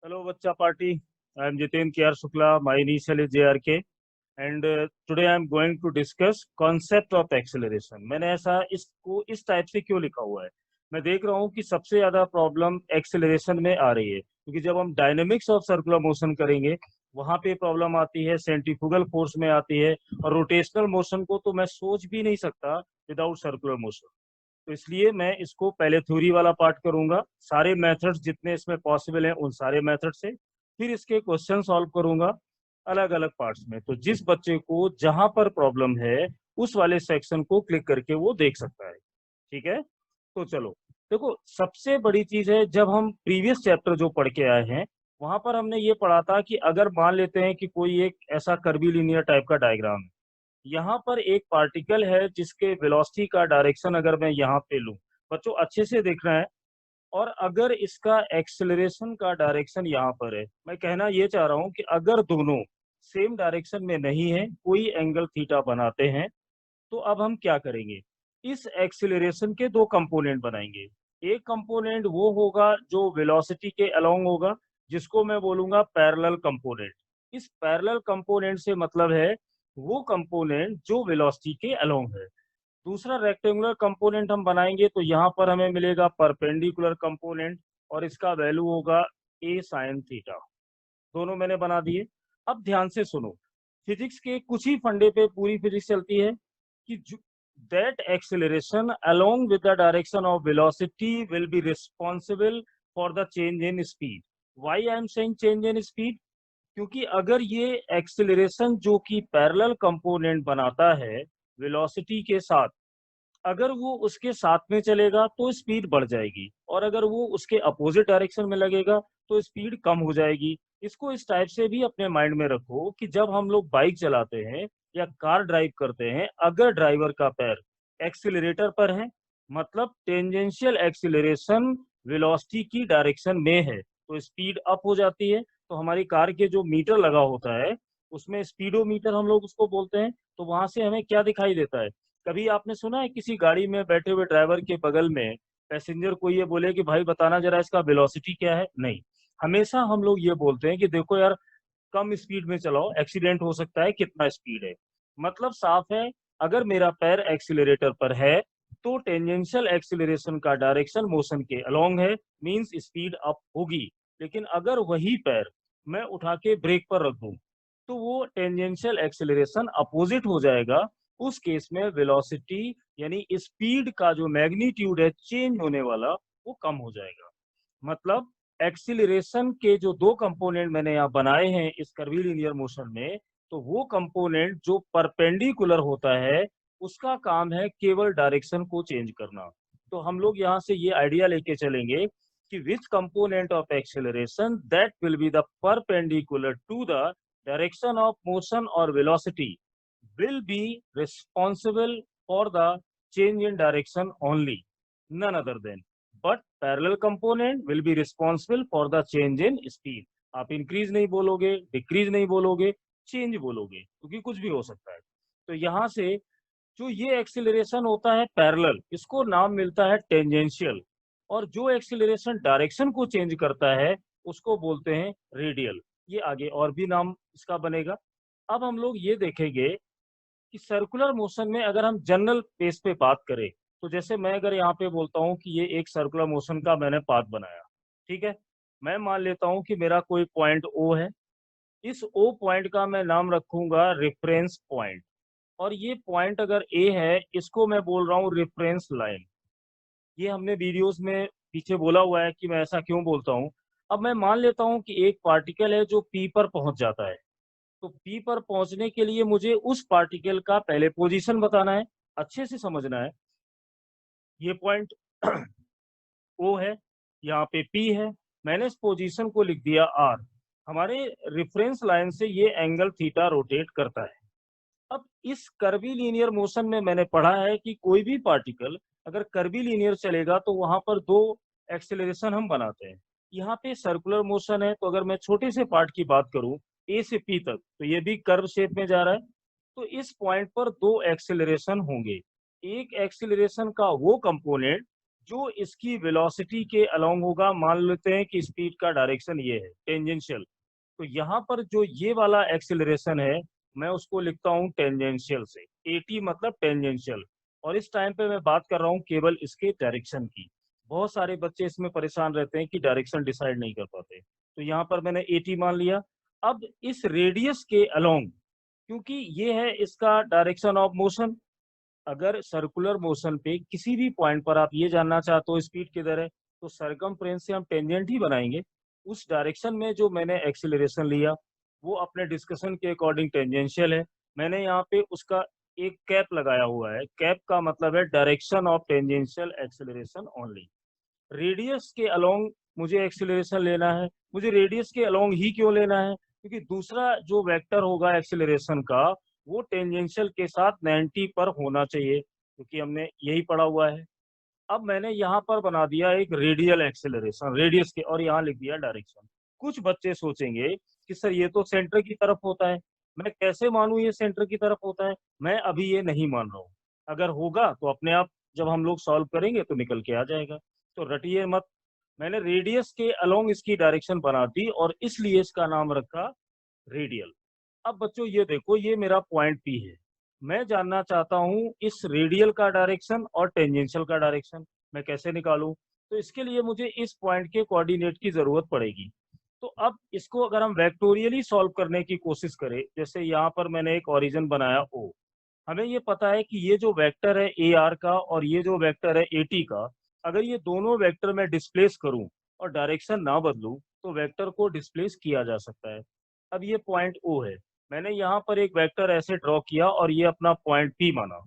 Hello, Bachcha Party. I am Jiten K.R. Shukla. My initial is JRK. And today I am going to discuss concept of acceleration. मैंने ऐसा इसको इस type से क्यों लिखा हुआ है? मैं देख रहा हूँ कि सबसे ज्यादा प्रॉब्लम एक्सेलरेशन में आ रही है, क्योंकि जब हम डायनेमिक्स ऑफ सर्कुलर मोशन करेंगे वहां पे प्रॉब्लम आती है, सेंट्रीफ्यूगल फोर्स में आती है, और रोटेशनल मोशन को तो मैं सोच भी नहीं सकता विदाउट सर्कुलर मोशन। तो इसलिए मैं इसको पहले थ्योरी वाला पार्ट करूंगा, सारे मेथड्स जितने इसमें पॉसिबल हैं उन सारे मेथड से, फिर इसके क्वेश्चन सॉल्व करूंगा अलग अलग पार्ट्स में। तो जिस बच्चे को जहां पर प्रॉब्लम है उस वाले सेक्शन को क्लिक करके वो देख सकता है। ठीक है, तो चलो देखो, सबसे बड़ी चीज है, जब हम प्रीवियस चैप्टर जो पढ़ के आए हैं वहां पर हमने ये पढ़ा था कि अगर मान लेते हैं कि कोई एक ऐसा कर्वीलिनियर टाइप का डायग्राम है, यहाँ पर एक पार्टिकल है जिसके वेलोसिटी का डायरेक्शन अगर मैं यहाँ पे लूं, बच्चों अच्छे से देखना है, और अगर इसका एक्सेलरेशन का डायरेक्शन यहाँ पर है, मैं कहना ये चाह रहा हूँ कि अगर दोनों सेम डायरेक्शन में नहीं है, कोई एंगल थीटा बनाते हैं, तो अब हम क्या करेंगे, इस एक्सेलरेशन के दो कंपोनेंट बनाएंगे। एक कंपोनेंट वो होगा जो वेलोसिटी के अलोंग होगा, जिसको मैं बोलूंगा पैरेलल कंपोनेंट। इस पैरेलल कंपोनेंट से मतलब है वो कंपोनेंट जो वेलोसिटी के अलोंग है। दूसरा रेक्टेंगुलर कंपोनेंट हम बनाएंगे, तो यहाँ पर हमें मिलेगा परपेंडिकुलर कंपोनेंट, और इसका वैल्यू होगा ए साइन थीटा। दोनों मैंने बना दिए। अब ध्यान से सुनो, फिजिक्स के कुछ ही फंडे पे पूरी फिजिक्स चलती है कि that acceleration along with the direction of velocity will be responsible for the change in speed. Why I am saying change in speed? क्योंकि अगर ये एक्सेलरेशन जो कि पैरेलल कंपोनेंट बनाता है वेलोसिटी के साथ, अगर वो उसके साथ में चलेगा तो स्पीड बढ़ जाएगी, और अगर वो उसके अपोजिट डायरेक्शन में लगेगा तो स्पीड कम हो जाएगी। इसको इस टाइप से भी अपने माइंड में रखो कि जब हम लोग बाइक चलाते हैं या कार ड्राइव करते हैं, अगर ड्राइवर का पैर एक्सीलरेटर पर है, मतलब टेंजेंशियल एक्सीलरेशन वेलोसिटी की डायरेक्शन में है, तो स्पीड अप हो जाती है। तो हमारी कार के जो मीटर लगा होता है उसमें स्पीडोमीटर हम लोग उसको बोलते हैं। तो वहां से हमें क्या दिखाई देता है, कभी आपने सुना है किसी गाड़ी में बैठे हुए ड्राइवर के बगल में पैसेंजर को ये बोले कि भाई बताना जरा इसका वेलोसिटी क्या है? नहीं, हमेशा हम लोग ये बोलते हैं कि देखो यार, कम स्पीड में चलाओ, एक्सीडेंट हो सकता है, कितना स्पीड है। मतलब साफ है, अगर मेरा पैर एक्सीलरेटर पर है तो टेंजेंशियल एक्सीलरेशन का डायरेक्शन मोशन के अलोंग है, मींस स्पीड अप होगी। लेकिन अगर वही पैर मैं उठा के ब्रेक पर रख दूं तो वो टेंजेंशियल एक्सीलरेशन अपोजिट हो जाएगा। उस केस में वेलोसिटी यानी स्पीड का जो मैग्नीट्यूड है चेंज होने वाला, वो कम हो जाएगा। मतलब एक्सीलरेशन के जो दो कंपोनेंट मैंने यहाँ बनाए हैं इस कर्वीलिनियर मोशन में, तो वो कंपोनेंट जो परपेंडिकुलर होता है उसका काम है केवल डायरेक्शन को चेंज करना। तो हम लोग यहाँ से ये आइडिया लेके चलेंगे कि which component of acceleration that will be the perpendicular to the direction of motion और velocity will be responsible for the change in direction only, none other than. But parallel component will be responsible for the change in speed. आप increase नहीं बोलोगे, decrease नहीं बोलोगे, change बोलोगे, क्योंकि कुछ भी हो सकता है। तो यहाँ से जो ये एक्सीलरेशन होता है पैरेलल, इसको नाम मिलता है टेंजेंशियल, और जो एक्सीलरेशन डायरेक्शन को चेंज करता है उसको बोलते हैं रेडियल। ये आगे और भी नाम इसका बनेगा। अब हम लोग ये देखेंगे कि सर्कुलर मोशन में अगर हम जनरल बेस पे बात करें, तो जैसे मैं अगर यहाँ पे बोलता हूँ कि ये एक सर्कुलर मोशन का मैंने पाथ बनाया, ठीक है, मैं मान लेता हूँ कि मेरा कोई पॉइंट ओ है, इस ओ पॉइंट का मैं नाम रखूंगा रेफरेंस पॉइंट, और ये पॉइंट अगर ए है इसको मैं बोल रहा हूँ रेफरेंस लाइन। ये हमने वीडियोस में पीछे बोला हुआ है कि मैं ऐसा क्यों बोलता हूँ। अब मैं मान लेता हूँ कि एक पार्टिकल है जो पी पर पहुंच जाता है, तो पी पर पहुंचने के लिए मुझे उस पार्टिकल का पहले पोजीशन बताना है, अच्छे से समझना है। ये पॉइंट ओ है, यहाँ पे पी है, मैंने इस पोजीशन को लिख दिया आर। हमारे रेफरेंस लाइन से ये एंगल थीटा रोटेट करता है। अब इस कर्वी लीनियर मोशन में मैंने पढ़ा है कि कोई भी पार्टिकल अगर कर्वी लीनियर चलेगा तो वहां पर दो एक्सेलरेशन हम बनाते हैं। यहाँ पे सर्कुलर मोशन है, तो अगर मैं छोटे से पार्ट की बात करूं ए से पी तक, तो ये भी कर्व शेप में जा रहा है। तो इस पॉइंट पर दो एक्सेलरेशन होंगे। एक एक्सेलरेशन का वो कंपोनेंट जो इसकी वेलोसिटी के अलोंग होगा। मान लेते हैं कि स्पीड का डायरेक्शन ये है टेंजेंशियल, तो यहाँ पर जो ये वाला एक्सेलरेशन है मैं उसको लिखता हूँ टेंजेंशियल से। एटी मतलब टेंजेंशियल। और इस टाइम पे मैं बात कर रहा हूँ केवल इसके डायरेक्शन की। बहुत सारे बच्चे इसमें परेशान रहते हैं कि डायरेक्शन डिसाइड नहीं कर पाते, तो यहाँ पर मैंने एटी मान लिया। अब इस रेडियस के अलोंग, क्योंकि ये है इसका डायरेक्शन ऑफ मोशन, अगर सर्कुलर मोशन पे किसी भी पॉइंट पर आप ये जानना चाहते हो स्पीड किधर है, तो सरकमफ्रेंस से हम टेंजेंट ही बनाएंगे। उस डायरेक्शन में जो मैंने एक्सीलरेशन लिया वो अपने डिस्कशन के अकॉर्डिंग टेंजेंशियल है। मैंने यहाँ पे उसका एक कैप लगाया हुआ है। कैप का मतलब है direction of tangential acceleration only. Radius के अलोंग मुझे एक्सीलरेशन लेना है। मुझे रेडियस के अलोंग ही क्यों लेना है? क्योंकि दूसरा जो वेक्टर होगा एक्सीलरेशन का वो टेंजेंशियल के साथ 90 पर होना चाहिए, क्योंकि हमने यही पढ़ा हुआ है। अब मैंने यहाँ पर बना दिया एक रेडियल एक्सेलरेशन रेडियस के, और यहाँ लिख दिया डायरेक्शन। कुछ बच्चे सोचेंगे कि सर ये तो सेंटर की तरफ होता है, मैं कैसे मानूं ये सेंटर की तरफ होता है? मैं अभी ये नहीं मान रहा हूँ। अगर होगा तो अपने आप जब हम लोग सॉल्व करेंगे तो निकल के आ जाएगा। तो रटिए मत। मैंने रेडियस के अलोंग इसकी डायरेक्शन बना दी और इसलिए इसका नाम रखा रेडियल। अब बच्चों ये देखो, ये मेरा पॉइंट पी है। मैं जानना चाहता हूँ इस रेडियल का डायरेक्शन और टेंजेंशियल का डायरेक्शन मैं कैसे निकालूं। तो इसके लिए मुझे इस पॉइंट के कोऑर्डिनेट की जरूरत पड़ेगी। तो अब इसको अगर हम वेक्टोरियली सॉल्व करने की कोशिश करें, जैसे यहाँ पर मैंने एक ओरिजिन बनाया ओ। हमें ये पता है कि ये जो वेक्टर है ए आर का और ये जो वेक्टर है ए टी का, अगर ये दोनों वेक्टर मैं डिस्प्लेस करूं और डायरेक्शन ना बदलूं तो वेक्टर को डिस्प्लेस किया जा सकता है। अब ये पॉइंट ओ है, मैंने यहाँ पर एक वेक्टर ऐसे ड्रॉ किया और ये अपना पॉइंट पी माना।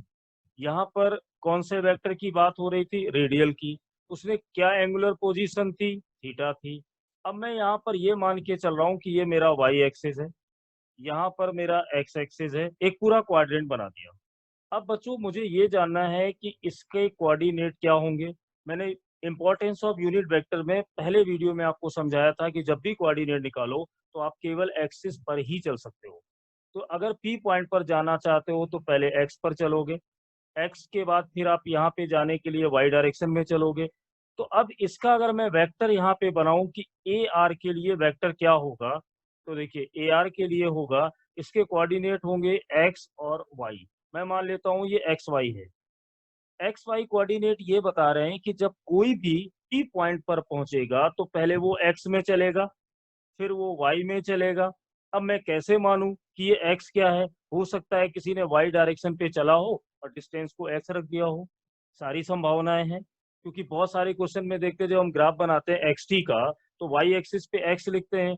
यहाँ पर कौन से वेक्टर की बात हो रही थी? रेडियल की। उसमें क्या एंगुलर पोजीशन थी? थीटा थी। अब मैं यहाँ पर ये मान के चल रहा हूँ कि ये मेरा वाई एक्सिस है, यहाँ पर मेरा एक्स एक्सिस है, एक पूरा क्वाड्रेंट बना दिया। अब बच्चों मुझे ये जानना है कि इसके कोऑर्डिनेट क्या होंगे। मैंने इंपॉर्टेंस ऑफ यूनिट वेक्टर में पहले वीडियो में आपको समझाया था कि जब भी कोऑर्डिनेट निकालो तो आप केवल एक्सिस पर ही चल सकते हो। तो अगर पी पॉइंट पर जाना चाहते हो तो पहले एक्स पर चलोगे, एक्स के बाद फिर आप यहाँ पे जाने के लिए वाई डायरेक्शन में चलोगे। तो अब इसका अगर मैं वेक्टर यहाँ पे बनाऊं कि ए आर के लिए वेक्टर क्या होगा, तो देखिए ए आर के लिए होगा, इसके कोऑर्डिनेट होंगे एक्स और वाई। मैं मान लेता हूँ ये एक्स वाई है। एक्स वाई कोऑर्डिनेट ये बता रहे हैं कि जब कोई भी पी पॉइंट पर पहुंचेगा तो पहले वो एक्स में चलेगा, फिर वो वाई में चलेगा। अब मैं कैसे मानूं कि ये एक्स क्या है? हो सकता है किसी ने वाई डायरेक्शन पे चला हो और डिस्टेंस को एक्स रख दिया हो। सारी संभावनाएं हैं, क्योंकि बहुत सारे क्वेश्चन में देखते हैं जब हम ग्राफ बनाते हैं एक्स टी का तो वाई एक्सिस पे एक्स लिखते हैं,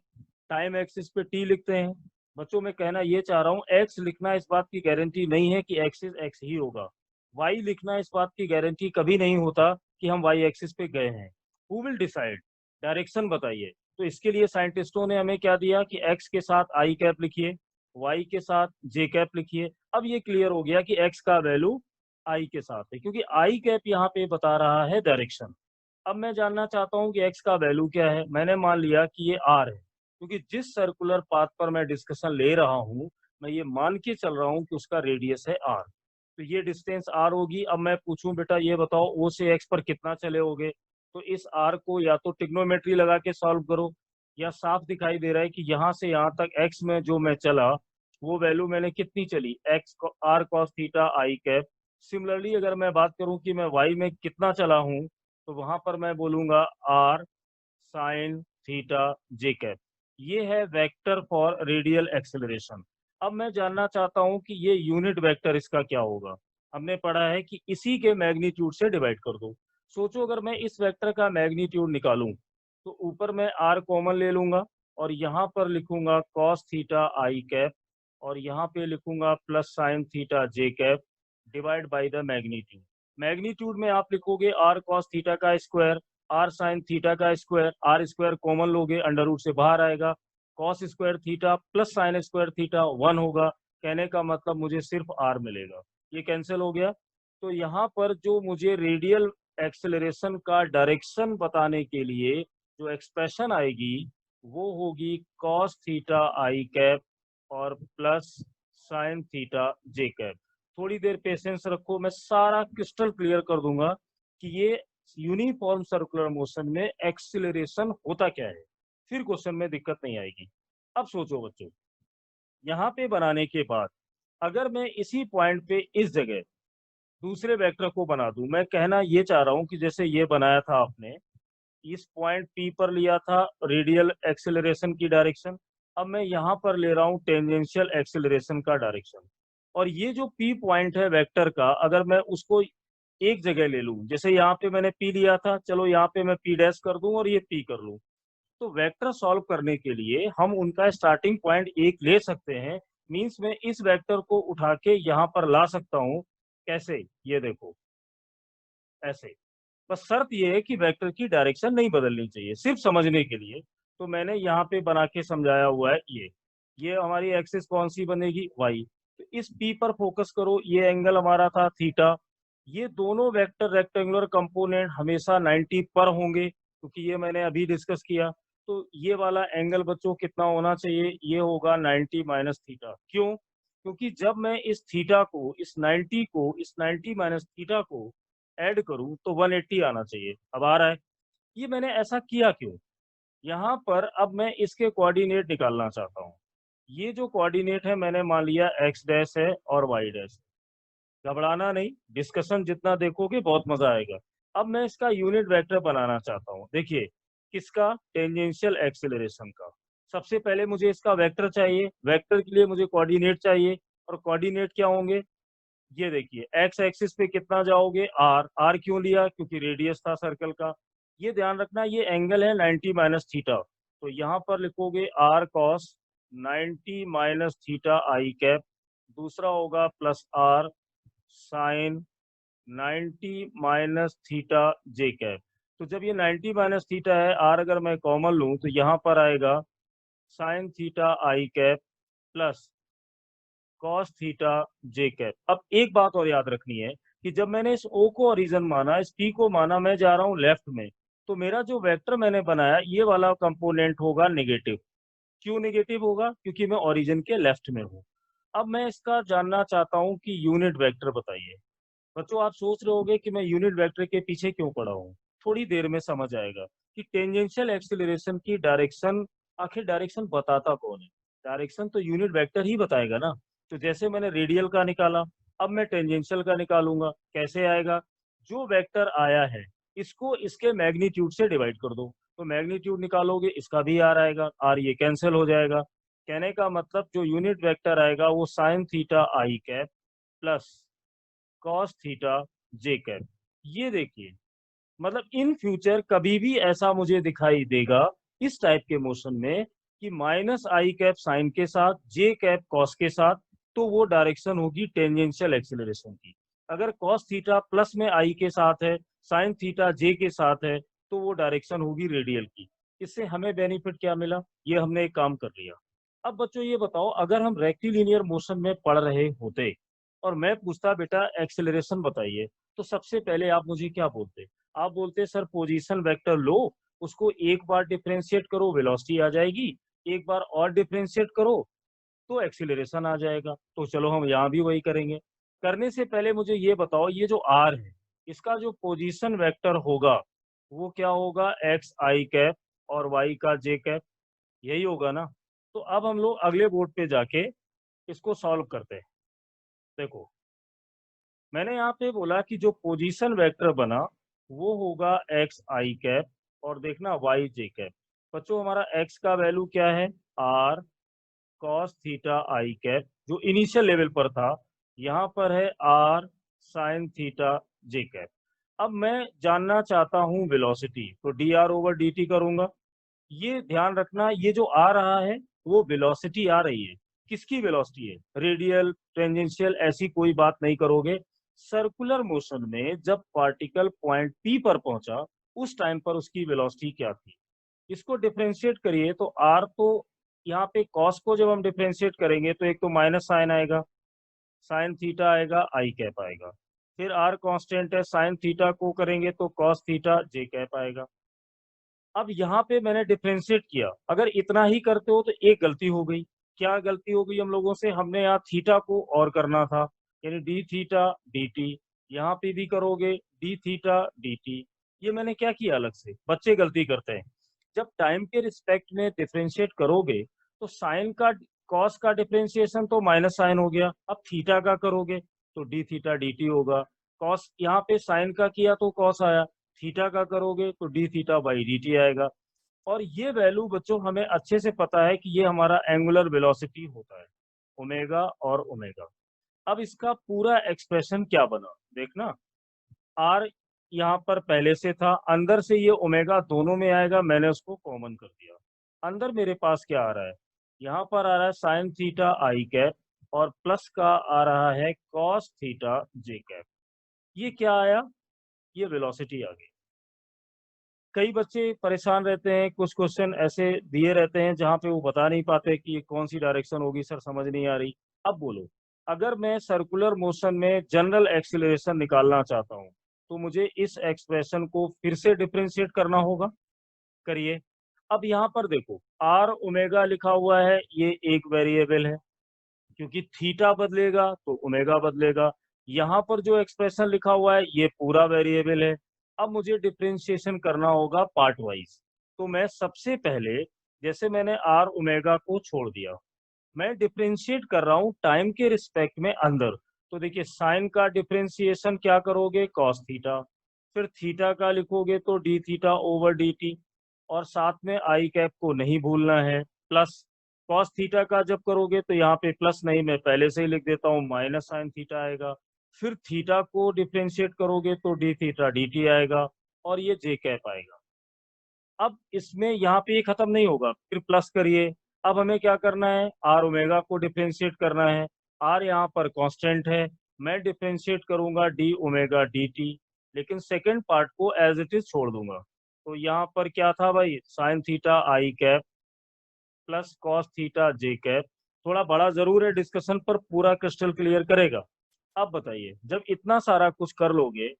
टाइम एक्सिस पे टी लिखते हैं। बच्चों मैं कहना ये चाह रहा हूँ, एक्स लिखना इस बात की गारंटी नहीं है कि एक्सिस एक्स ही होगा। वाई लिखना इस बात की गारंटी कभी नहीं होता कि हम वाई एक्सिस पे गए हैं। Who will decide? डायरेक्शन बताइए। तो इसके लिए साइंटिस्टों ने हमें क्या दिया कि एक्स के साथ आई कैप लिखिए, वाई के साथ जे कैप लिखिए। अब ये क्लियर हो गया कि एक्स का वैल्यू आई के साथ है, क्योंकि आई कैप यहाँ पे बता रहा है डायरेक्शन। अब मैं जानना चाहता हूँ कि एक्स का वैल्यू क्या है। मैंने मान लिया कि ये आर है, क्योंकि जिस सर्कुलर पाथ पर मैं डिस्कशन ले रहा हूँ मैं ये मान के चल रहा हूँ कि उसका रेडियस है आर। तो ये डिस्टेंस आर होगी। अब मैं पूछूं बेटा ये बताओ ओ से एक्स पर कितना चले होगे, तो इस आर को या तो ट्रिग्नोमेट्री लगा के सॉल्व करो, या साफ दिखाई दे रहा है कि यहाँ से यहाँ तक एक्स में जो मैं चला वो वैल्यू मैंने कितनी चली, X R cos theta I cap. Similarly अगर मैं बात करूं कि मैं वाई में कितना चला हूं, तो वहां पर मैं बोलूंगा R sine theta J cap. ये है वेक्टर फॉर रेडियल एक्सेलरेशन। अब मैं जानना चाहता हूं कि ये यूनिट वेक्टर इसका क्या होगा। हमने पढ़ा है कि इसी के मैग्नीट्यूड से डिवाइड कर दो। सोचो अगर मैं इस वेक्टर का मैग्नीट्यूड निकालूं तो ऊपर मैं आर कॉमन ले लूंगा और यहाँ पर लिखूंगा कॉस थीटा आई कैप और यहाँ पे लिखूंगा plus sign theta J cap divide by the magnitude. Magnitude में आप लिखोगे आर कॉस थीटा का स्क्वायर, आर साइन थीटा का स्क्वायर, आर स्क्वायर कॉमन लोगे अंडर रूट से बाहर आएगा, cos square theta plus sine square theta 1 होगा। कहने का मतलब मुझे सिर्फ आर मिलेगा, ये कैंसिल हो गया। तो यहाँ पर जो मुझे रेडियल एक्सेलरेशन का डायरेक्शन बताने के लिए जो एक्सप्रेशन आएगी वो होगी कॉस थीटा आई कैप और plus sign theta J cap. थोड़ी देर पेशेंस रखो, मैं सारा क्रिस्टल क्लियर कर दूंगा कि ये यूनिफॉर्म सर्कुलर मोशन में एक्सिलरेशन होता क्या है, फिर क्वेश्चन में दिक्कत नहीं आएगी। अब सोचो बच्चों, यहाँ पे बनाने के बाद अगर मैं इसी पॉइंट पे इस जगह दूसरे वेक्टर को बना दूं, मैं कहना ये चाह रहा हूं कि जैसे ये बनाया था आपने, इस पॉइंट पी पर लिया था रेडियल एक्सेलरेशन की डायरेक्शन, अब मैं यहाँ पर ले रहा हूँ टेंजेंशियल एक्सेलरेशन का डायरेक्शन। और ये जो पी पॉइंट है वेक्टर का, अगर मैं उसको एक जगह ले लूं, जैसे यहाँ पे मैंने पी लिया था, चलो यहाँ पे मैं पी डैश कर दूं और ये पी कर लूं, तो वेक्टर सॉल्व करने के लिए हम उनका स्टार्टिंग पॉइंट एक ले सकते हैं। मींस मैं इस वेक्टर को उठा के यहाँ पर ला सकता हूँ। कैसे, ये देखो, ऐसे। बस शर्त ये है कि वेक्टर की डायरेक्शन नहीं बदलनी चाहिए, सिर्फ समझने के लिए। तो मैंने यहाँ पे बना के समझाया हुआ है। ये हमारी एक्सिस कौन सी बनेगी, वाई। तो इस पी पर फोकस करो, ये एंगल हमारा था थीटा। ये दोनों वेक्टर रेक्टेंगुलर कंपोनेंट हमेशा 90 पर होंगे, क्योंकि ये मैंने अभी डिस्कस किया। तो ये वाला एंगल बच्चों कितना होना चाहिए, ये होगा 90 माइनस थीटा। क्यों? क्योंकि जब मैं इस थीटा को, इस 90 को, इस 90 माइनस थीटा को ऐड करूं तो 180 आना चाहिए। अब आ रहा है? ये मैंने ऐसा किया क्यों? यहाँ पर अब मैं इसके कोऑर्डिनेट निकालना चाहता हूँ। ये जो कोऑर्डिनेट है मैंने मान लिया एक्स डैश है और वाई डैश। घबराना नहीं, डिस्कशन जितना देखोगे बहुत मजा आएगा। अब मैं इसका यूनिट वेक्टर बनाना चाहता हूँ। देखिए, किसका? टेंजेंशियल एक्सेलरेशन का। सबसे पहले मुझे इसका वेक्टर चाहिए, वेक्टर के लिए मुझे कोऑर्डिनेट चाहिए। और कोऑर्डिनेट क्या होंगे? ये देखिए, एक्स एक्सिस पे कितना जाओगे, आर। आर क्यों लिया? क्योंकि रेडियस था सर्कल का। ये ध्यान रखना, ये एंगल है 90 माइनस थीटा। तो यहाँ पर लिखोगे R cos 90 minus theta I cap. दूसरा होगा plus R sine 90 minus theta J cap. तो जब ये 90 माइनस थीटा है, आर अगर मैं कॉमन लूं तो यहाँ पर आएगा sine theta I cap plus cos theta J cap. अब एक बात और याद रखनी है कि जब मैंने इस ओ को ओरिजिन माना, इस पी को माना, मैं जा रहा हूँ लेफ्ट में, तो मेरा जो वेक्टर मैंने बनाया ये वाला कंपोनेंट होगा नेगेटिव। क्यों नेगेटिव होगा? क्योंकि मैं ओरिजिन के लेफ्ट में हूँ। अब मैं इसका जानना चाहता हूँ कि यूनिट वेक्टर बताइए। बच्चों, आप सोच रहे होगे कि मैं यूनिट वेक्टर के पीछे क्यों पड़ा हूँ। थोड़ी देर में समझ आएगा कि टेंजेंशियल एक्सेलरेशन की डायरेक्शन, आखिर डायरेक्शन बताता कौन है? डायरेक्शन तो यूनिट वेक्टर ही बताएगा ना। तो जैसे मैंने रेडियल का निकाला, अब मैं टेंजेंशियल का निकालूंगा। कैसे आएगा? जो वेक्टर आया है इसको इसके मैग्नीट्यूड से डिवाइड कर दो, तो मैग्नीट्यूड निकालोगे, इसका भी आर आएगा, आर ये कैंसिल हो जाएगा। कहने का मतलब जो यूनिट वेक्टर आएगा वो sine theta I cap plus cos theta J cap. ये देखिए, मतलब इन फ्यूचर कभी भी ऐसा मुझे दिखाई देगा इस टाइप के मोशन में कि माइनस आई कैप साइन के साथ, जे कैप कॉस के साथ, तो वो डायरेक्शन होगी टेंजेंशियल एक्सेलरेशन की। अगर कॉस थीटा प्लस में आई के साथ है, साइन थीटा जे के साथ है, तो वो डायरेक्शन होगी रेडियल की। इससे हमें बेनिफिट क्या मिला? ये हमने एक काम कर लिया। अब बच्चों ये बताओ, अगर हम रेक्टिलिनियर मोशन में पढ़ रहे होते और मैं पूछता बेटा एक्सेलरेशन बताइए, तो सबसे पहले आप मुझे क्या बोलते? आप बोलते सर पोजीशन वेक्टर लो, उसको एक बार डिफरेंशिएट करो वेलोसिटी आ जाएगी, एक बार और डिफरेंशिएट करो तो एक्सीलरेशन आ जाएगा। तो चलो हम यहाँ भी वही करेंगे। करने से पहले मुझे ये बताओ, ये जो आर है इसका जो पोजीशन वेक्टर होगा वो क्या होगा? एक्स आई कैप और वाई का जे कैप, यही होगा ना। तो अब हम लोग अगले बोर्ड पे जाके इसको सॉल्व करते हैं। देखो, मैंने यहाँ पे बोला कि जो पोजीशन वेक्टर बना वो होगा एक्स आई कैप और देखना वाई जे कैप। बच्चों, हमारा एक्स का वैल्यू क्या है? R cos theta I cap, जो इनिशियल लेवल पर था। यहाँ पर है R sine theta J cap. अब मैं जानना चाहता हूँ वेलोसिटी, तो D R over D T करूंगा। ये ध्यान रखना, ये जो आ रहा है वो वेलोसिटी आ रही है। किसकी वेलोसिटी है? रेडियल टेंजेंशियल ऐसी कोई बात नहीं करोगे। सर्कुलर मोशन में जब पार्टिकल पॉइंट पी पर पहुंचा उस टाइम पर उसकी वेलोसिटी क्या थी? इसको डिफरेंशिएट करिए तो आर तो, यहाँ पे कॉस को जब हम डिफरेंशिएट करेंगे तो एक तो माइनस साइन आएगा, साइन थीटा आएगा, आई कैप आएगा। फिर आर कांस्टेंट है, साइन थीटा को करेंगे तो कॉस थीटा जे कैप आएगा। अब यहाँ पे मैंने डिफरेंशिएट किया, अगर इतना ही करते हो तो एक गलती हो गई। क्या गलती हो गई हम लोगों से? हमने यहाँ थीटा को और करना था, यानी डी थीटा डी टी। यहाँ पे भी करोगे डी थीटा डी टी। ये मैंने क्या किया अलग से, बच्चे गलती करते हैं। जब टाइम के रिस्पेक्ट में डिफरेंशिएट करोगे तो साइन का कॉस का डिफरेंशिएशन तो माइनस साइन हो गया, अब थीटा का करोगे तो डी थीटा डी टी होगा। कॉस यहाँ पे साइन का किया तो कॉस आया, थीटा का करोगे तो D theta by D T आएगा। और ये वैल्यू बच्चों हमें अच्छे से पता है कि ये हमारा एंगुलर वेलोसिटी होता है, ओमेगा और ओमेगा। अब इसका पूरा एक्सप्रेशन क्या बना देखना, आर यहाँ पर पहले से था, अंदर से ये ओमेगा दोनों में आएगा, मैंने उसको कॉमन कर दिया। अंदर मेरे पास क्या आ रहा है, यहाँ पर आ रहा है साइन थीटा आई कैप और प्लस का आ रहा है कॉस थीटा जे कैप। ये क्या आया, ये वेलोसिटी आ गई। कई बच्चे परेशान रहते हैं, कुछ क्वेश्चन ऐसे दिए रहते हैं जहां पे वो बता नहीं पाते कि ये कौन सी डायरेक्शन होगी, सर समझ नहीं आ रही। अब बोलो, अगर मैं सर्कुलर मोशन में जनरल एक्सीलरेशन निकालना चाहता हूं तो मुझे इस एक्सप्रेशन को फिर से डिफरेंशिएट करना होगा। करिए। अब यहाँ पर देखो, आर ओमेगा लिखा हुआ है, ये एक वेरिएबल है, क्योंकि थीटा बदलेगा तो ओमेगा बदलेगा। यहाँ पर जो एक्सप्रेशन लिखा हुआ है ये पूरा वेरिएबल है। अब मुझे डिफरेंशिएशन करना होगा पार्ट वाइज। तो मैं सबसे पहले, जैसे मैंने आर ओमेगा को छोड़ दिया, मैं डिफरेंशिएट कर रहा हूँ टाइम के रिस्पेक्ट में अंदर। तो देखिए, साइन का डिफरेंशिएशन क्या करोगे, कॉस थीटा, फिर थीटा का लिखोगे तो D theta over D T, और साथ में आई कैप को नहीं भूलना है, प्लस कॉस थीटा का जब करोगे तो यहाँ पे प्लस नहीं, मैं पहले से ही लिख देता हूँ, माइनस साइन थीटा आएगा। फिर थीटा को डिफरेंशिएट करोगे तो डी थीटा डी टी आएगा और ये जे कैप आएगा। अब इसमें यहाँ पे ये खत्म नहीं होगा, फिर प्लस करिए। अब हमें क्या करना है, आर ओमेगा को डिफरेंशिएट करना है। आर यहाँ पर कांस्टेंट है, मैं डिफरेंशिएट करूंगा डी ओमेगा डी टी, लेकिन सेकेंड पार्ट को एज इट इज छोड़ दूंगा। तो यहाँ पर क्या था भाई, sine theta I cap plus cos theta J cap. थोड़ा बड़ा जरूर है डिस्कशन, पर पूरा क्रिस्टल क्लियर करेगा। अब बताइए, जब इतना सारा कुछ कर लोगे,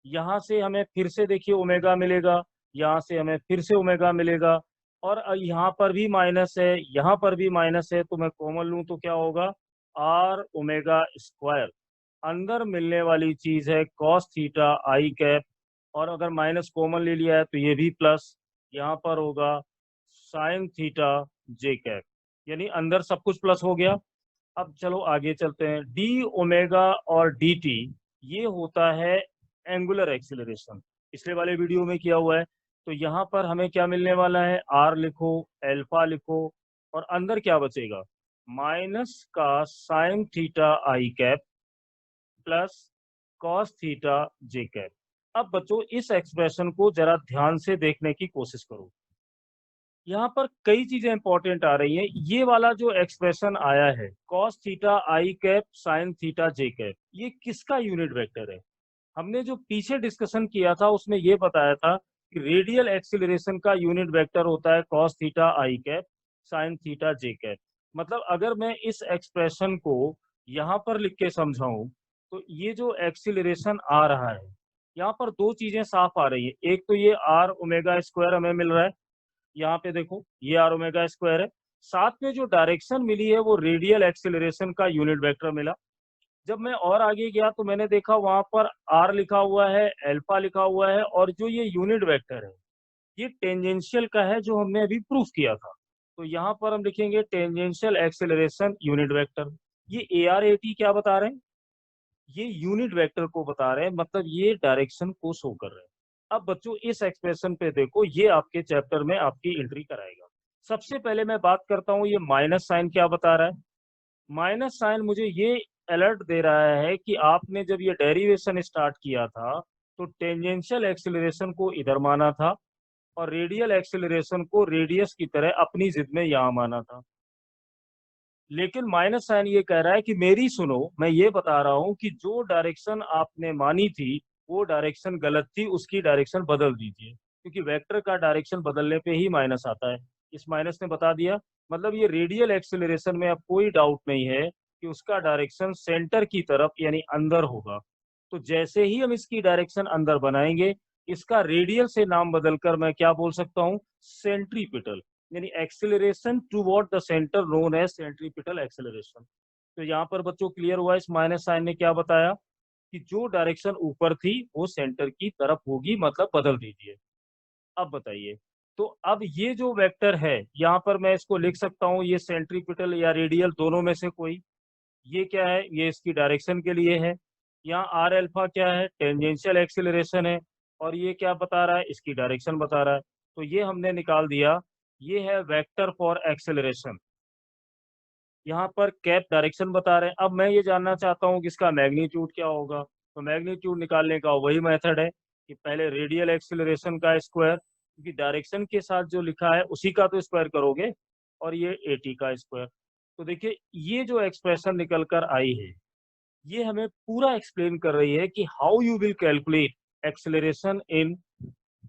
यहाँ से हमें फिर से देखिए ओमेगा मिलेगा, यहाँ से हमें फिर से ओमेगा मिलेगा, और यहाँ पर भी माइनस है, यहाँ पर भी माइनस है, तो मैं कॉमन लूं तो क्या होगा, आर ओमेगा स्क्वायर। अंदर मिलने वाली चीज है कॉस थीटा आई कैप, और अगर माइनस कॉमन ले लिया है तो ये भी प्लस, यहाँ पर होगा साइन थीटा जे कैप, यानी अंदर सब कुछ प्लस हो गया। अब चलो आगे चलते हैं, डी ओमेगा और डी टी, ये होता है एंगुलर एक्सीलरेशन, पिछले वाले वीडियो में किया हुआ है। तो यहाँ पर हमें क्या मिलने वाला है, आर लिखो, एल्फा लिखो, और अंदर क्या बचेगा, माइनस का sine theta I cap plus cos theta J cap. अब बच्चों इस एक्सप्रेशन को जरा ध्यान से देखने की कोशिश करो, यहाँ पर कई चीजें इंपॉर्टेंट आ रही हैं। ये वाला जो एक्सप्रेशन आया है, cos theta I cap sine theta J cap, ये किसका यूनिट वेक्टर है। हमने जो पीछे डिस्कशन किया था उसमें ये बताया था कि रेडियल एक्सीलरेशन का यूनिट वेक्टर होता है cos theta I cap sine theta J cap. मतलब अगर मैं इस एक्सप्रेशन को यहाँ पर लिख के समझाऊं, तो ये जो एक्सीलरेशन आ रहा है, यहाँ पर दो चीजें साफ आ रही है। एक तो ये आर ओमेगा स्क्वायर हमें मिल रहा है, यहाँ पे देखो ये आर ओमेगा स्क्वायर है, साथ में जो डायरेक्शन मिली है वो रेडियल एक्सेलरेशन का यूनिट वेक्टर मिला। जब मैं और आगे गया तो मैंने देखा वहां पर आर लिखा हुआ है, एल्फा लिखा हुआ है, और जो ये यूनिट वेक्टर है ये टेंजेंशियल का है, जो हमने अभी प्रूफ किया था। तो यहाँ पर हम लिखेंगे टेंजेंशियल एक्सेलरेशन यूनिट वेक्टर। ये ए आर ए टी क्या बता रहे हैं, ये यूनिट वेक्टर को बता रहे हैं, मतलब ये डायरेक्शन को शो कर रहे हैं। अब बच्चों इस एक्सप्रेशन पे देखो, ये आपके चैप्टर में आपकी एंट्री कराएगा। सबसे पहले मैं बात करता हूँ, ये माइनस साइन क्या बता रहा है। माइनस साइन मुझे ये अलर्ट दे रहा है कि आपने जब ये डेरिवेशन स्टार्ट किया था तो टेंजेंशियल एक्सेलरेशन को इधर माना था और रेडियल एक्सेलरेशन को रेडियस की तरह अपनी जिद में यहाँ माना था। लेकिन माइनस साइन ये कह रहा है कि मेरी सुनो, मैं ये बता रहा हूं कि जो डायरेक्शन आपने मानी थी वो डायरेक्शन गलत थी, उसकी डायरेक्शन बदल दीजिए, क्योंकि वेक्टर का डायरेक्शन बदलने पे ही माइनस आता है। इस माइनस ने बता दिया, मतलब ये रेडियल एक्सेलरेशन में अब कोई डाउट नहीं है कि उसका डायरेक्शन सेंटर की तरफ यानी अंदर होगा। तो जैसे ही हम इसकी डायरेक्शन अंदर बनाएंगे, इसका रेडियल से नाम बदलकर मैं क्या बोल सकता हूँ, सेंट्रीपिटल, यानी acceleration toward the centre known as centripetal acceleration. तो यहाँ पर बच्चों क्लियर हुआ इस माइनस साइन ने क्या बताया, कि जो डायरेक्शन ऊपर थी वो सेंटर की तरफ होगी, मतलब बदल दीजिए। अब बताइए, तो अब ये जो वेक्टर है, यहाँ पर मैं इसको लिख सकता हूँ, ये सेंट्रीपिटल या रेडियल दोनों में से कोई। ये क्या है, ये इसकी डायरेक्शन के लिए है। यहाँ आर अल्फा क्या है, टेंजेंशियल एक्सिलरेशन है। और ये क्या बता रहा है, इसकी डायरेक्शन बता रहा है। तो ये हमने निकाल दिया, ये है वेक्टर फॉर एक्सिलरेशन। यहाँ पर कैप डायरेक्शन बता रहे हैं। अब मैं ये जानना चाहता हूँ कि इसका मैग्नीट्यूड क्या होगा। तो मैग्नीट्यूड निकालने का वही मेथड है कि पहले रेडियल एक्सिलरेशन का स्क्वायर, क्योंकि डायरेक्शन के साथ जो लिखा है उसी का तो स्क्वायर करोगे, और ये एटी का स्क्वायर। तो देखिए, ये जो एक्सप्रेशन निकल कर आई है, ये हमें पूरा एक्सप्लेन कर रही है कि how you will calculate acceleration in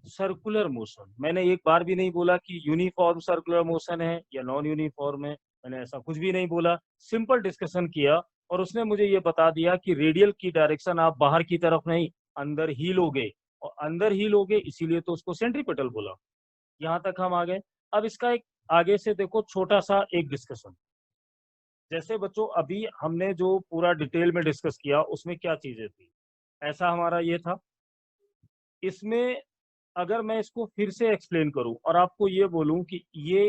circular motion. मैंने एक बार भी नहीं बोला कि यूनिफॉर्म सर्कुलर मोशन है या नॉन यूनिफॉर्म है, मैंने ऐसा कुछ भी नहीं बोला। सिंपल डिस्कशन किया और उसने मुझे ये बता दिया कि रेडियल की डायरेक्शन आप बाहर की तरफ नहीं, अंदर ही लोगे, और अंदर ही लोगे इसीलिए तो उसको सेंट्रीपिटल बोला। यहाँ तक हम आ गए। अब इसका एक आगे से देखो छोटा सा एक डिस्कशन। जैसे बच्चों अभी हमने जो पूरा डिटेल में डिस्कस किया उसमें क्या चीजें थी, ऐसा हमारा ये था। इसमें अगर मैं इसको फिर से एक्सप्लेन करूं और आपको ये बोलूं कि ये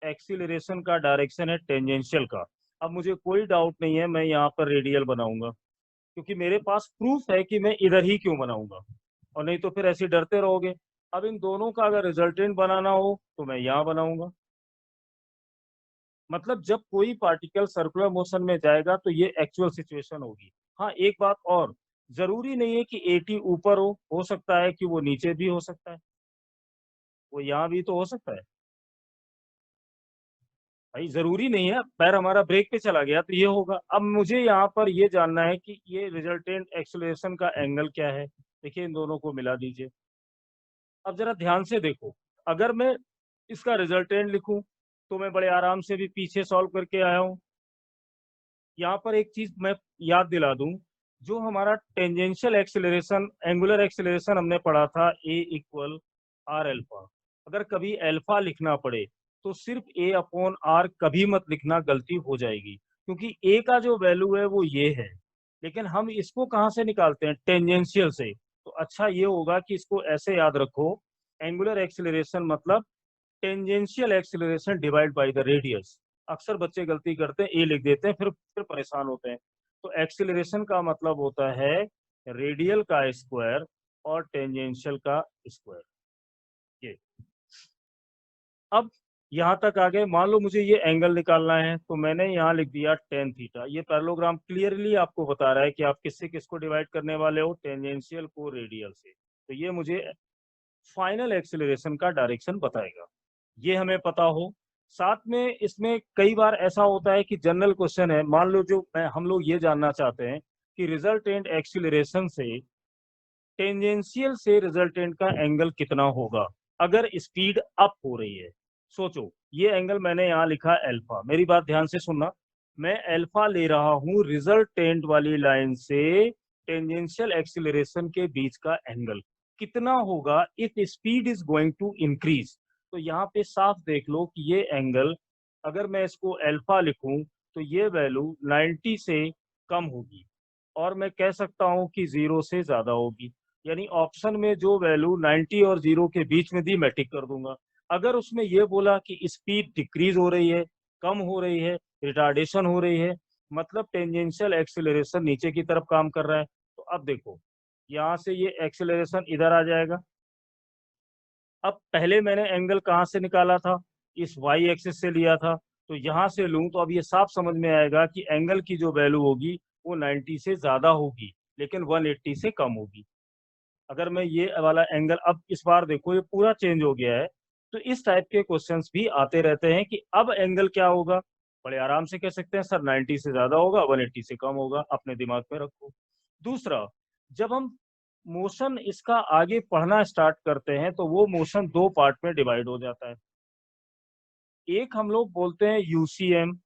एक्सीलरेशन का डायरेक्शन है टेंजेंशियल का, अब मुझे कोई डाउट नहीं है मैं यहाँ पर रेडियल बनाऊंगा, क्योंकि मेरे पास प्रूफ है कि मैं इधर ही क्यों बनाऊंगा, और नहीं तो फिर ऐसे डरते रहोगे। अब इन दोनों का अगर रिजल्टेंट बनाना हो तो मैं यहाँ बनाऊंगा। मतलब जब कोई पार्टिकल सर्कुलर मोशन में जाएगा तो ये एक्चुअल सिचुएशन होगी। हाँ, एक बात और, जरूरी नहीं है कि एटी ऊपर हो सकता है कि वो नीचे भी हो सकता है, वो यहाँ भी तो हो सकता है। भाई जरूरी नहीं है, पैर हमारा ब्रेक पे चला गया तो ये होगा। अब मुझे यहाँ पर ये जानना है कि ये रिजल्टेंट एक्सेलरेशन का एंगल क्या है। देखिए इन दोनों को मिला दीजिए। अब जरा ध्यान से देखो, अगर मैं इसका रिजल्टेंट लिखूं तो मैं बड़े आराम से भी पीछे सॉल्व करके आया हूं। यहाँ पर एक चीज मैं याद दिला दूं, जो हमारा टेंजेंशियल एक्सेलरेशन एंगुलर एक्सेलरेशन हमने पढ़ा था ए इक्वल आर एल्फा। अगर कभी एल्फा लिखना पड़े तो सिर्फ ए अपॉन आर कभी मत लिखना, गलती हो जाएगी, क्योंकि ए का जो वैल्यू है वो ये है। लेकिन हम इसको कहाँ से निकालते हैं, टेंजेंशियल से। तो अच्छा ये होगा कि इसको ऐसे याद रखो, एंगुलर एक्सेलरेशन मतलब tangential acceleration divide by the radius. अक्सर बच्चे गलती करते हैं, ए लिख देते हैं, फिर परेशान होते हैं। तो एक्सेलरेशन का मतलब होता है रेडियल का स्क्वायर और टेंजेंशियल का स्क्वायर। ये अब यहाँ तक आ गए। मान लो मुझे ये एंगल निकालना है तो मैंने यहाँ लिख दिया टेन थीटा। ये पैरेललोग्राम क्लियरली आपको बता रहा है कि आप किससे किसको डिवाइड करने वाले हो, टेंजेंशियल को रेडियल से। तो ये मुझे फाइनल एक्सेलरेशन का डायरेक्शन बताएगा, ये हमें पता हो। साथ में इसमें कई बार ऐसा होता है कि जनरल क्वेश्चन है, मान लो जो हम लोग ये जानना चाहते हैं कि रिजल्टेंट एक्सीलरेशन से टेंजेंशियल से रिजल्टेंट का एंगल कितना होगा अगर स्पीड अप हो रही है। सोचो, ये एंगल मैंने यहाँ लिखा अल्फा, मेरी बात ध्यान से सुनना। मैं अल्फा ले रहा हूँ रिजल्टेंट वाली लाइन से टेंजेंशियल एक्सीलरेशन के बीच का एंगल कितना होगा if speed is going to increase. तो यहाँ पे साफ देख लो कि ये एंगल, अगर मैं इसको अल्फा लिखूं तो ये वैल्यू 90 से कम होगी, और मैं कह सकता हूं कि 0 से ज्यादा होगी। यानी ऑप्शन में जो वैल्यू 90 और 0 के बीच में दी मैं टिक कर दूंगा। अगर उसमें यह बोला कि स्पीड डिक्रीज हो रही है, कम हो रही है, रिटार्डेशन हो रही है, मतलब टेंजेंशियल एक्सेलरेशन नीचे की तरफ काम कर रहा है। तो अब देखो, यहाँ से ये एक्सेलरेशन इधर आ जाएगा। अब पहले मैंने एंगल कहाँ से निकाला था, इस वाई एक्सिस से लिया था, तो यहाँ से लूं तो अब ये साफ समझ में आएगा कि एंगल की जो वैल्यू होगी वो 90 से ज्यादा होगी, लेकिन 180 से कम होगी। अगर मैं ये वाला एंगल, अब इस बार देखो ये पूरा चेंज हो गया है। तो इस टाइप के क्वेश्चंस भी आते रहते हैं कि अब एंगल क्या होगा। बड़े आराम से कह सकते हैं सर 90 से ज्यादा होगा, 180 से कम होगा, अपने दिमाग में रखो। दूसरा, जब हम मोशन इसका आगे पढ़ना स्टार्ट करते हैं तो वो मोशन दो पार्ट में डिवाइड हो जाता है। एक हम लोग बोलते हैं यूसीएम,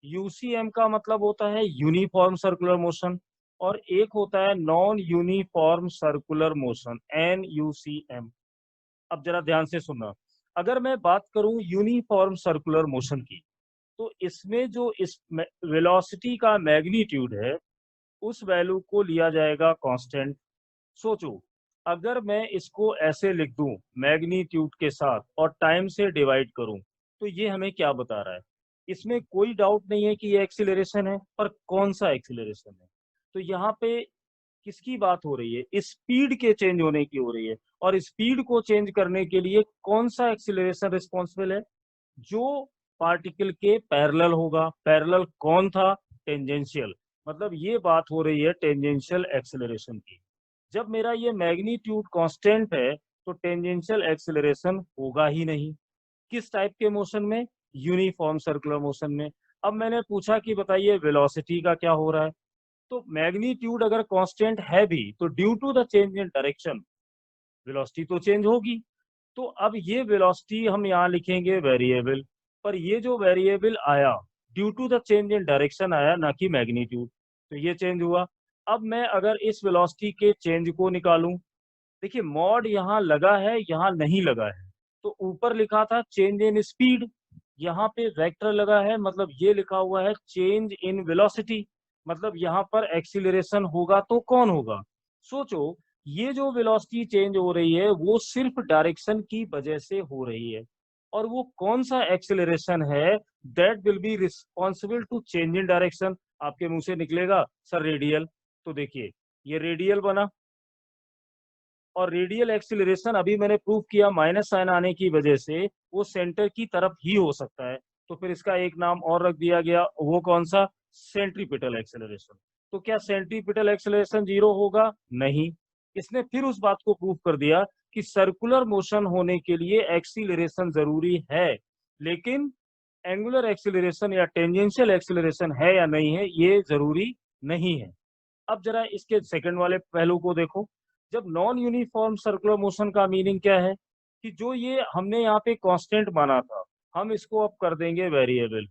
यूसीएम का मतलब होता है यूनिफॉर्म सर्कुलर मोशन, और एक होता है नॉन यूनिफॉर्म सर्कुलर मोशन, एनयूसीएम। अब जरा ध्यान से सुनना, अगर मैं बात करूं यूनिफॉर्म सर्कुलर मोशन की, तो इसमें जो इस वेलोसिटी का मैग्नीट्यूड है उस वैल्यू को लिया जाएगा कांस्टेंट। सोचो, अगर मैं इसको ऐसे लिख दूं मैग्नीट्यूड के साथ और टाइम से डिवाइड करूं, तो ये हमें क्या बता रहा है? इसमें कोई डाउट नहीं है कि ये एक्सीलरेशन है, पर कौन सा एक्सीलरेशन है? तो यहाँ पे किसकी बात हो रही है? स्पीड के चेंज होने की हो रही है। और स्पीड को चेंज करने के लिए कौन सा एक्सीलरेशन रिस्पॉन्सिबल है? जो पार्टिकल के पैरेलल होगा। पैरेलल कौन था? टेंजेंशियल। मतलब ये बात हो रही है टेंजेंशियल एक्सीलरेशन की। जब मेरा ये मैग्नीट्यूड कांस्टेंट है, तो टेंजेंशियल एक्सीलरेशन होगा ही नहीं। किस टाइप के मोशन में? यूनिफॉर्म सर्कुलर मोशन में। अब मैंने पूछा कि बताइए वेलोसिटी का क्या हो रहा है? तो मैग्नीट्यूड अगर कांस्टेंट है भी, तो due to the change in direction velocity तो चेंज होगी। तो अब ये वेलोसिटी हम यहाँ लिखेंगे वेरिएबल, पर ये जो वेरिएबल आया due to the change in direction आया, ना कि मैग्नीट्यूड। तो ये चेंज हुआ। अब मैं अगर इस वेलोसिटी के चेंज को निकालूं, देखिए मॉड यहाँ लगा है, यहाँ नहीं लगा है। तो ऊपर लिखा था चेंज इन स्पीड, यहाँ पे वेक्टर लगा है, मतलब ये लिखा हुआ है चेंज इन वेलोसिटी। मतलब यहाँ पर एक्सीलरेशन होगा तो कौन होगा? सोचो, ये जो वेलोसिटी चेंज हो रही है वो सिर्फ डायरेक्शन की वजह से हो रही है। और वो कौन सा एक्सीलरेशन है that will be responsible to change in direction? आपके मुंह से निकलेगा सर रेडियल। तो देखिए ये रेडियल बना, और रेडियल एक्सीलरेशन अभी मैंने प्रूव किया माइनस साइन आने की वजह से वो सेंटर की तरफ ही हो सकता है। तो फिर इसका एक नाम और रख दिया गया, वो कौन सा? Centripetal acceleration. तो क्या सेंट्रीपिटल एक्सीलरेशन जीरो होगा? नहीं। इसने फिर उस बात को प्रूव कर दिया कि सर्कुलर मोशन होने के लिए एक्सीलरेशन जरूरी है, लेकिन एंगुलर एक्सीलरेशन या टेंजेंशियल एक्सीलरेशन है या नहीं है, ये जरूरी नहीं है। अब जरा इसके सेकंड वाले पहलू को देखो। जब नॉन यूनिफॉर्म सर्कुलर मोशन का मीनिंग क्या है? कि जो ये हमने यहाँ पे कांस्टेंट माना था, हम इसको अब कर देंगे वेरिएबल।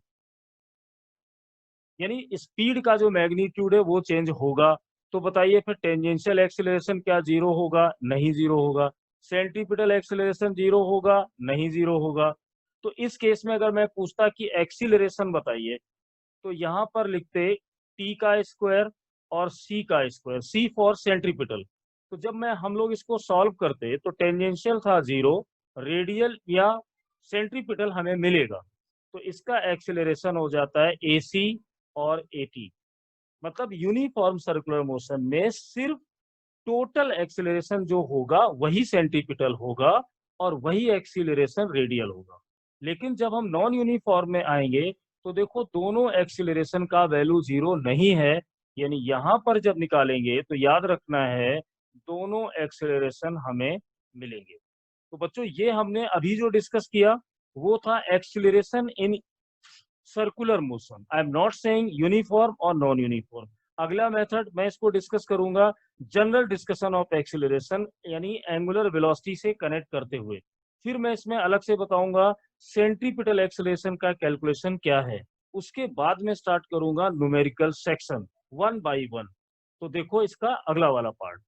यानी स्पीड का जो मैग्नीट्यूड है वो चेंज होगा। तो बताइए फिर टेंजेंशियल एक्सीलरेशन क्या जीरो होगा? नहीं जीरो होगा। सेंट्रीपिटल एक्सीलरेशन जीरो होगा? नहीं जीरो होगा। तो इस केस में अगर मैं पूछता कि एक्सीलरेशन बताइए, तो यहाँ पर लिखते टी का स्क्वायर और सी का स्क्वायर, सी फॉर सेंट्रीपिटल। तो जब मैं हम लोग इसको सॉल्व करते तो टेंजेंशियल था जीरो, रेडियल या सेंट्रीपिटल हमें मिलेगा। तो इसका एक्सेलरेशन हो जाता है एसी और एटी। मतलब यूनिफॉर्म सर्कुलर मोशन में सिर्फ टोटल एक्सेलरेशन जो होगा वही सेंट्रीपिटल होगा और वही एक्सीलरेशन रेडियल होगा। लेकिन जब हम नॉन यूनिफॉर्म में आएंगे, तो देखो दोनों एक्सीलरेशन का वैल्यू जीरो नहीं है। यानी यहां पर जब निकालेंगे तो याद रखना है दोनों एक्सीलरेशन हमें मिलेंगे। तो बच्चों ये हमने अभी जो डिस्कस किया वो था acceleration in circular motion. I am not saying uniform और नॉन यूनिफॉर्म। अगला मेथड मैं इसको डिस्कस करूंगा जनरल डिस्कशन ऑफ एक्सीलरेशन, यानी एंगुलर वेलोसिटी से कनेक्ट करते हुए। फिर मैं इसमें अलग से बताऊंगा सेंट्रीपिटल एक्सीलरेशन का कैलकुलेशन क्या है। उसके बाद में स्टार्ट करूंगा numerical section one by one. तो देखो इसका अगला वाला पार्ट।